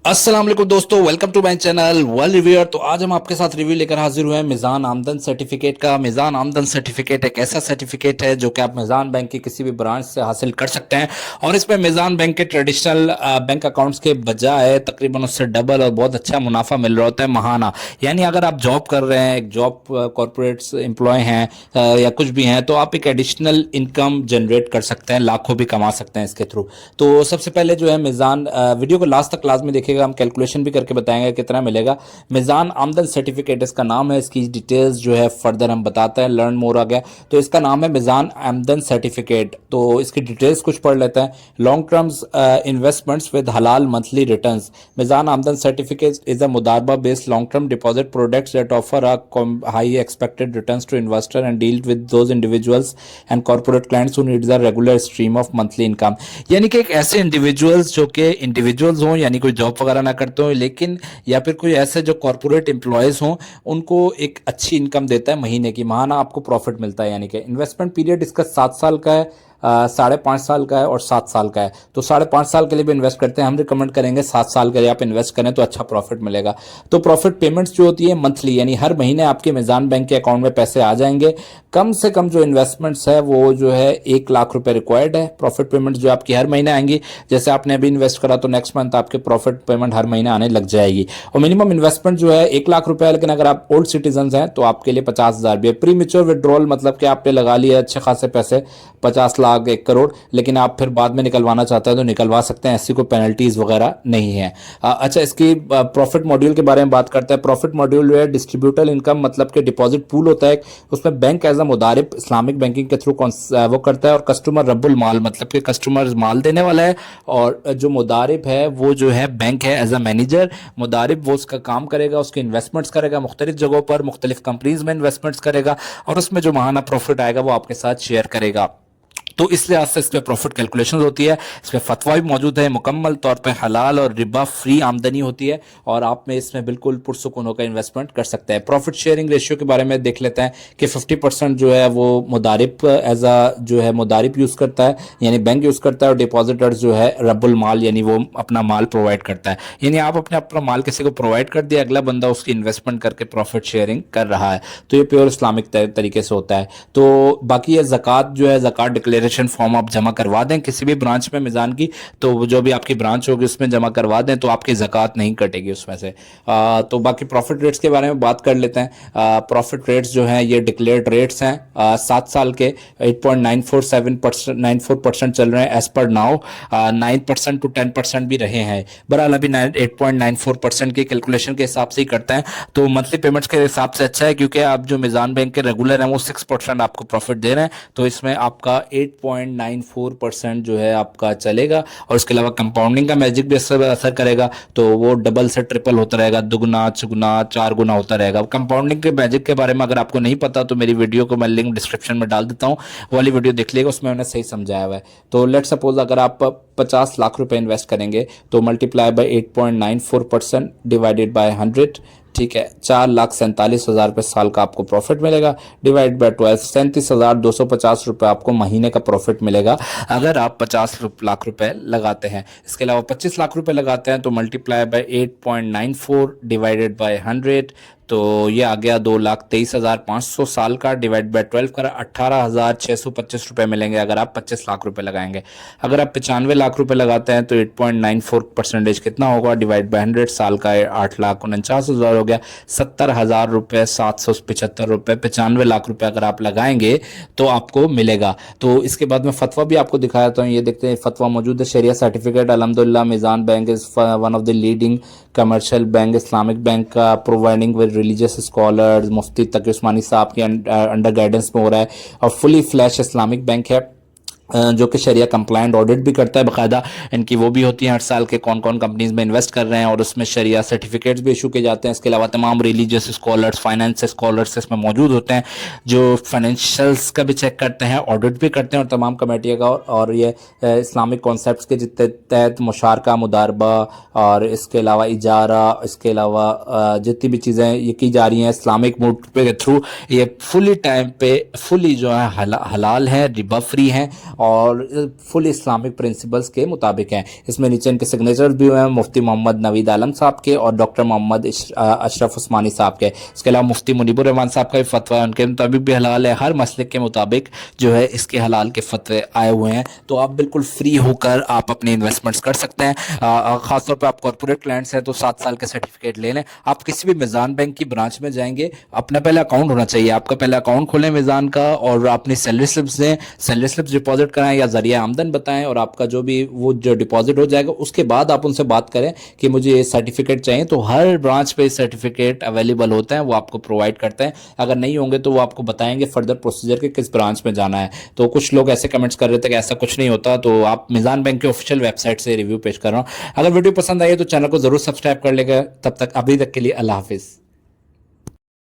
अस्सलाम वालेकुम दोस्तों, welcome to my channel world reviewer. तो आज हम आपके साथ रिव्यू लेकर हाजिर हुए हैं मिज़ान आमदन सर्टिफिकेट का। मिज़ान आमदन सर्टिफिकेट एक ऐसा सर्टिफिकेट है जो कि आप मिज़ान बैंक की किसी भी ब्रांच से हासिल कर सकते हैं और इसमें मिज़ान बैंक के ट्रेडिशनल बैंक अकाउंट्स के बजाय तकरीबन उससे डबल और बहुत अच्छा मुनाफा मिल रहा होता है महाना। यानी अगर आप जॉब कर रहे हैं, एक जॉब कॉरपोरेट एम्प्लॉय हैं या कुछ भी हैं, तो आप एक एडिशनल इनकम जनरेट कर सकते हैं, लाखों भी कमा सकते हैं इसके थ्रू। तो सबसे पहले जो है मिज़ान, वीडियो को लास्ट तक लाजमी देखिएगा, हम कैलकुलेशन भी करके बताएंगे कितना मिलेगा। मिज़ान आमदन सर्टिफिकेट इसका नाम है, इसकी डिटेल्स जो है फर्दर हम बताते हैं। लर्न मोर आ गया तो इसका नाम है मिज़ान आमदन सर्टिफिकेट। तो इसकी डिटेल्स कुछ पढ़ लेते हैं। Long terms investments with halal monthly returns. Meezan Amdan certificate is a Mudaraba based long term deposit products that offer a high expected returns to investor and deal with those individuals and corporate clients who needs a regular stream of monthly income. यानी कि एक ऐसे individuals जो कि individuals हों, यानी कोई job वगैरह ना करते हो, लेकिन या फिर कोई ऐसे जो कॉर्पोरेट एम्प्लॉयज़ हों, उनको एक अच्छी इनकम देता है महीने की, महाना आपको प्रॉफिट मिलता है। यानी कि इन्वेस्टमेंट पीरियड इसका 7 साल का है, 5.5 साल का है और 7 साल का है। तो 5.5 साल के लिए भी इन्वेस्ट करते हैं, हम रिकमेंड करेंगे 7 साल के लिए आप इन्वेस्ट करें तो अच्छा प्रॉफिट मिलेगा। तो प्रॉफिट पेमेंट्स जो होती है मंथली, यानी हर महीने आपके मिज़ान बैंक के अकाउंट में पैसे आ जाएंगे। कम से कम जो इन्वेस्टमेंट्स है वो जो है 1 लाख रुपए रिक्वायर्ड है। प्रॉफिट पेमेंट जो आपकी हर महीने आएंगी, जैसे आपने अभी इन्वेस्ट करा तो नेक्स्ट मंथ आपके प्रॉफिट पेमेंट हर महीने आने लग जाएगी। और मिनिमम इन्वेस्टमेंट जो है 1 लाख रुपए है, लेकिन अगर आप ओल्ड सिटीजन हैं तो आपके लिए 50,000 भी है। प्री मेच्योर विड्रॉल मतलब कि आपने लगा लिया अच्छे खासे पैसे, 50 लाख 1 करोड़, लेकिन आप फिर बाद में निकलवाना चाहते हैं तो निकलवा सकते हैं, ऐसी कोई पेनल्टीज वगैरह नहीं है। अच्छा, इसकी प्रॉफिट मॉड्यूल के बारे में बात करते हैं। प्रॉफिट मॉड्यूल जो है डिस्ट्रीब्यूटर इनकम मतलब कि डिपॉजिट पूल होता है, उसमें bank as a mudarib Islamic banking के थ्रू वो करता है, और कस्टमर रब्बुल माल मतलब कि कस्टमर माल देने वाला है, और जो मुदारिब है वो जो है बैंक है एज अ मैनेजर। मुदारिब वो उसका काम करेगा, उसके इन्वेस्टमेंट्स करेगा मुख्तलिफ जगहों पर, मुख्तलिफ कंपनीज में इन्वेस्टमेंट्स करेगा, और उसमें जो महाना प्रॉफिट आएगा वो आपके साथ शेयर करेगा। तो इस लिहाज से इस पर प्रॉफिट कैलकुलेशन होती है। इस पर फतवा भी मौजूद है, मुकम्मल तौर पे हलाल और रिबा फ्री आमदनी होती है, और आप में इसमें बिल्कुल पुरसुकून होकर इन्वेस्टमेंट कर सकते हैं। प्रॉफिट शेयरिंग रेशियो के बारे में देख लेते हैं कि 50% जो है वो मुदारिब एज अ जो है मुदारिब यूज़ करता है, यानी बैंक यूज़ करता है, और डिपॉजिटर्स जो है रब्बुल माल यानी वो अपना माल प्रोवाइड करता है। यानी आप अपने अपना माल किसी को प्रोवाइड कर दिया, अगला बंदा उसकी इन्वेस्टमेंट करके प्रॉफिट शेयरिंग कर रहा है। तो ये प्योर इस्लामिक तरीके से होता है। तो बाकी ये ज़कात जो है, ज़कात डिक्लेरेशन फॉर्म आप जमा करवा दें किसी भी ब्रांच में मिज़ान की, तो जो भी आपकी ब्रांच होगी उसमें जमा करवा दें तो आपकी ज़कात नहीं कटेगी उसमें से। तो बाकी प्रॉफिट रेट्स के बारे में बात कर लेते हैं। प्रॉफिट रेट्स जो हैं ये डिक्लेयर्ड रेट्स हैं, 7 साल के 8.947% चल रहे हैं एज पर नाउ। 9% to 10% भी रहे हैं, बहरहाल अभी 8.94% की कैलकुलेशन के हिसाब से ही करते हैं। तो मंथली पेमेंट्स के हिसाब से अच्छा है, क्योंकि आप जो मिज़ान बैंक के रेगुलर हैं वो 6% आपको प्रॉफिट दे रहे हैं, तो इसमें आपका 8.94% जो है आपका चलेगा। और इसके अलावा कंपाउंडिंग का मैजिक भी असर करेगा, तो वो डबल से ट्रिपल होता रहेगा, दुगना चुगना 4 गुना होता रहेगा। कंपाउंडिंग के मैजिक के बारे में अगर आपको नहीं पता तो मेरी वीडियो को मैं लिंक डिस्क्रिप्शन में डाल देता हूँ, वो वाली वीडियो देख लीजिएगा, उसमें मैंने सही समझाया हुआ है। तो लेट सपोज अगर आप 50 लाख रुपए इन्वेस्ट करेंगे तो मल्टीप्लाई बाय 8.94% डिवाइडेड बाय 100, ठीक है, 4,47,000 रुपये साल का आपको प्रॉफिट मिलेगा, डिवाइड बाय 12, 37,250 रुपये आपको महीने का प्रॉफिट मिलेगा अगर आप 50 लाख रुपए लगाते हैं। इसके अलावा 25 लाख रुपए लगाते हैं तो मल्टीप्लाई बाय 8.94 डिवाइडेड बाय 100, तो ये आ गया 2,23,500 साल का, डिवाइड बाय 12 करा 18,625 रुपये मिलेंगे अगर आप 25 लाख रुपए लगाएंगे। अगर आप 95 लाख रुपए लगाते हैं तो 8.94% कितना होगा, डिवाइड बाय 100, साल का 8,49,000 हो गया, 70,000 रुपये 775 रुपये। 95 लाख रुपए अगर आप लगाएंगे तो आपको मिलेगा। तो इसके बाद में फतवा भी आपको दिखाया था, ये देखते हैं फतवा मौजूद है। शरिया सर्टिफिकेट अल्हम्दुलिल्लाह Meezan bank is one of the leading commercial bank, Islamic bank का प्रोवाइडिंग विद रिलीजियस स्कॉलर्स। मुफ्ती तकी उस्मानी साहब के अंडर गाइडेंस में हो रहा है, और फुली फ्लैश इस्लामिक बैंक है जो कि शरिया कंप्लाइंट ऑडिट भी करता है बाकायदा। इनकी वो भी होती है हर साल के कौन कौन कंपनीज में इन्वेस्ट कर रहे हैं, और उसमें शरिया सर्टिफिकेट्स भी इशू किए जाते हैं। इसके अलावा तमाम रिलीजियस स्कॉलर्स, फाइनेंस स्कॉलर्स इसमें मौजूद होते हैं, जो फाइनेंशियल्स का भी चेक करते हैं, ऑडिट भी करते हैं, और तमाम कमेटियों का। और ये इस्लामिक कॉन्सेप्ट्स के जितने तहत मुशारका, मुदारबा, और इसके अलावा इजारा, इसके अलावा जितनी भी चीज़ें ये की जा रही हैं इस्लामिक मूड के थ्रू, ये फुली टाइम पे फुली जो है हलाल है, रिबा फ्री हैं, और फुल इस्लामिक प्रिंसिपल्स के मुताबिक हैं। इसमें नीचे इनके सिग्नेचर भी हुए हैं मुफ्ती मोहम्मद नवीद आलम साहब के और डॉक्टर मोहम्मद अशरफ उस्मानी साहब के। इसके अलावा मुफ्ती मुनीबुर रहमान साहब का भी फतवा है, उनके मुताबिक भी हलाल है। हर मसलिक के मुताबिक जो है इसके हलाल के फतवे आए हुए हैं, तो आप बिल्कुल फ्री होकर आप अपने इन्वेस्टमेंट्स कर सकते हैं। खासतौर पर आप कॉर्पोरेट क्लाइंट्स हैं तो 7 साल के सर्टिफिकेट ले लें। आप किसी भी मिज़ान बैंक की ब्रांच में जाएंगे, अपना पहले अकाउंट होना चाहिए, आपका पहले अकाउंट खोलें मिज़ान का और अपनी सैलरी स्लिप्स दें, सैलरी स्लिप्स डिपॉजिट कराएं या जरिया आमदन बताएं और आपका जो भी वो जो डिपॉजिट हो जाएगा उसके बाद आप उनसे बात करें कि मुझे ये सर्टिफिकेट चाहिए। तो हर ब्रांच पे सर्टिफिकेट अवेलेबल होते हैं, वो आपको प्रोवाइड करते हैं। अगर नहीं होंगे तो वो आपको बताएंगे फर्दर प्रोसीजर के किस ब्रांच में जाना है। तो कुछ लोग ऐसे कमेंट्स कर रहे थे कि ऐसा कुछ नहीं होता, तो आप मिज़ान बैंक के ऑफिशियल वेबसाइट से रिव्यू पेश कर रहा हूँ। अगर वीडियो पसंद आई है तो चैनल को जरूर सब्सक्राइब कर लेगा। तब तक अभी तक के लिए अल्लाह हाफिज़।